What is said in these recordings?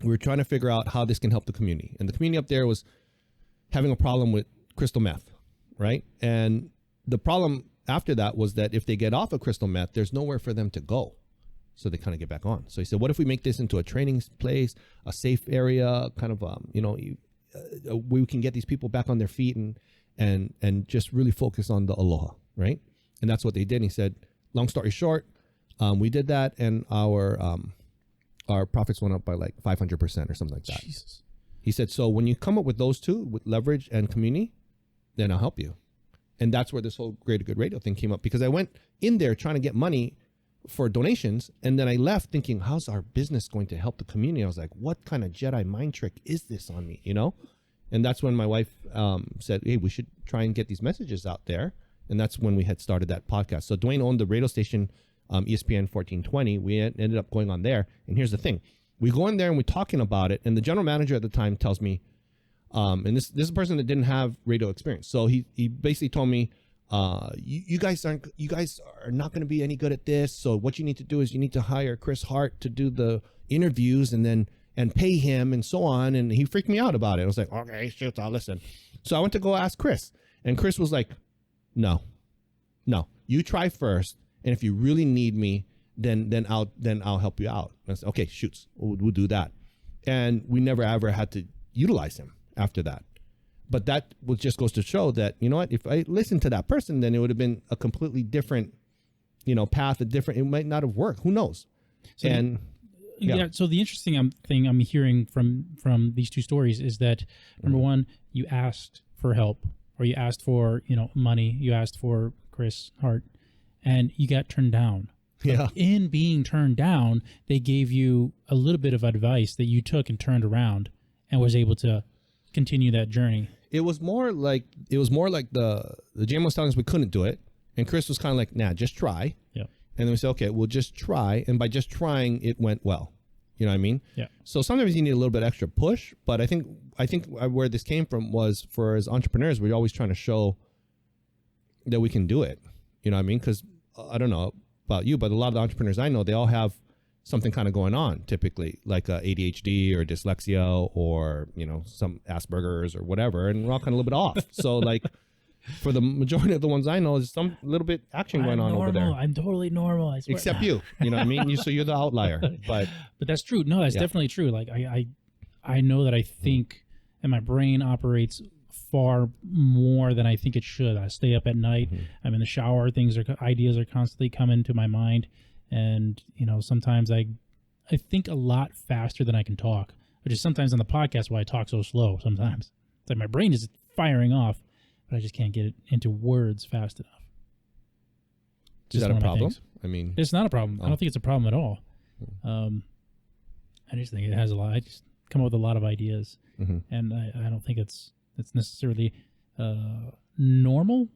we were trying to figure out how this can help the community. And the community up there was having a problem with crystal meth, right? And the problem after that was that if they get off of crystal meth, there's nowhere for them to go. So they kind of get back on. So he said, what if we make this into a training place, a safe area, kind of, we can get these people back on their feet and just really focus on the aloha, right? And that's what they did. And he said, long story short, we did that, and our profits went up by like 500% or something like that. Jesus. He said, so when you come up with those two, with leverage and community, then I'll help you. And that's where this whole Greater Good Radio thing came up, because I went in there trying to get money for donations, and then I left thinking, how's our business going to help the community? I was like, what kind of Jedi mind trick is this on me, And that's when my wife said, hey, we should try and get these messages out there. And that's when we had started that podcast. So Dwayne owned the radio station, ESPN 1420. We ended up going on there. And here's the thing. We go in there and we're talking about it. And the general manager at the time tells me, and this is a person that didn't have radio experience. So he basically told me, you guys are not going to be any good at this. So what you need to do is you need to hire Chris Hart to do the interviews and pay him and so on. And he freaked me out about it. I was like, okay, shoot, I'll listen. So I went to go ask Chris, and Chris was like, no, you try first. And if you really need me, then I'll help you out. And I said, okay, shoots, we'll do that. And we never ever had to utilize him after that. But that just goes to show that, you know what, if I listened to that person, then it would have been a completely different, path, it might not have worked. Who knows? So so the interesting thing I'm hearing from these two stories is that, number one, you asked for help, or you asked for, money, you asked for Chris Hart, and you got turned down. Yeah. But in being turned down, they gave you a little bit of advice that you took and turned around and was able to continue that journey. It was more like the GM was telling us we couldn't do it, and Chris was kind of like, nah, just try. Yeah. And then we said, okay, we'll just try, and by just trying, it went well. You know what I mean? Yeah. So sometimes you need a little bit extra push, but I think where this came from was, for as entrepreneurs, we're always trying to show that we can do it. You know what I mean? Because I don't know about you, but a lot of the entrepreneurs I know, they all have something kind of going on, typically, like ADHD or dyslexia or, some Asperger's or whatever, and we're all kind of a little bit off. So like, for the majority of the ones I know, there's some little bit action going on over there. I'm totally normal, I swear. Except you, you know what I mean? So you're the outlier. But that's true. No, that's definitely true. Like I know that I think, and my brain operates far more than I think it should. I stay up at night. I'm in the shower. Ideas are constantly coming to my mind. And, sometimes I think a lot faster than I can talk, which is sometimes on the podcast why I talk so slow sometimes. It's like my brain is firing off, but I just can't get it into words fast enough. Is that a problem? I mean, it's not a problem. I don't think it's a problem at all. I just think it has a lot. I just come up with a lot of ideas, and I don't think it's necessarily normal,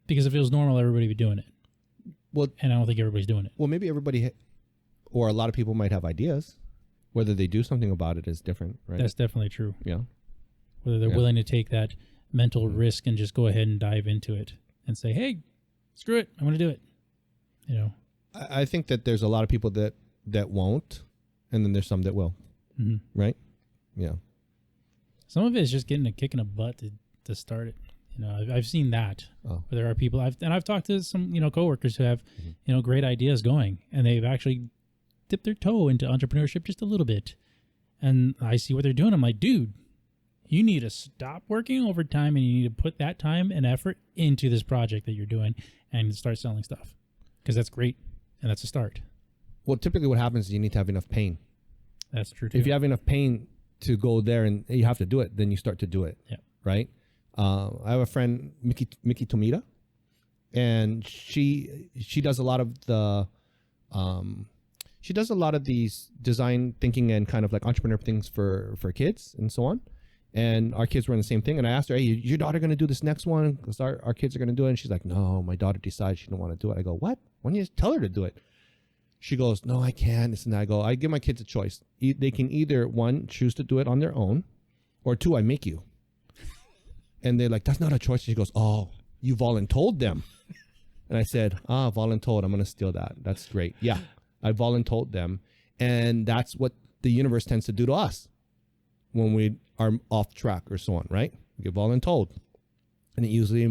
because if it was normal, everybody would be doing it. Well, and I don't think everybody's doing it. Well, maybe everybody, or a lot of people might have ideas. Whether they do something about it is different, right? That's definitely true. Yeah. Whether they're willing to take that mental risk and just go ahead and dive into it and say, hey, screw it, I'm going to do it. I think that there's a lot of people that won't, and then there's some that will, right? Yeah. Some of it is just getting a kick in the butt to start it. I've seen that. Where there are people I've talked to some, coworkers who have, great ideas going, and they've actually dipped their toe into entrepreneurship just a little bit. And I see what they're doing. I'm like, dude, you need to stop working overtime, and you need to put that time and effort into this project that you're doing and start selling stuff, because that's great. And that's a start. Well, typically what happens is you need to have enough pain. That's true too. If you have enough pain to go there and you have to do it, then you start to do it. Yeah. Right. I have a friend, Mickey Tomita, and she does a lot of these design thinking and kind of like entrepreneur things for kids and so on. And our kids were in the same thing. And I asked her, hey, is your daughter going to do this next one? Because our kids are going to do it. And she's like, no, my daughter decided she didn't want to do it. I go, what? Why don't you just tell her to do it? She goes, no, I can't. This and that. I go, I give my kids a choice. They can either, one, choose to do it on their own, or two, I make you. And they're like, that's not a choice. She goes, oh, you voluntold them. And I said, voluntold. I'm going to steal that. That's great. Yeah, I voluntold them. And that's what the universe tends to do to us when we are off track or so on, right? We get voluntold. And it usually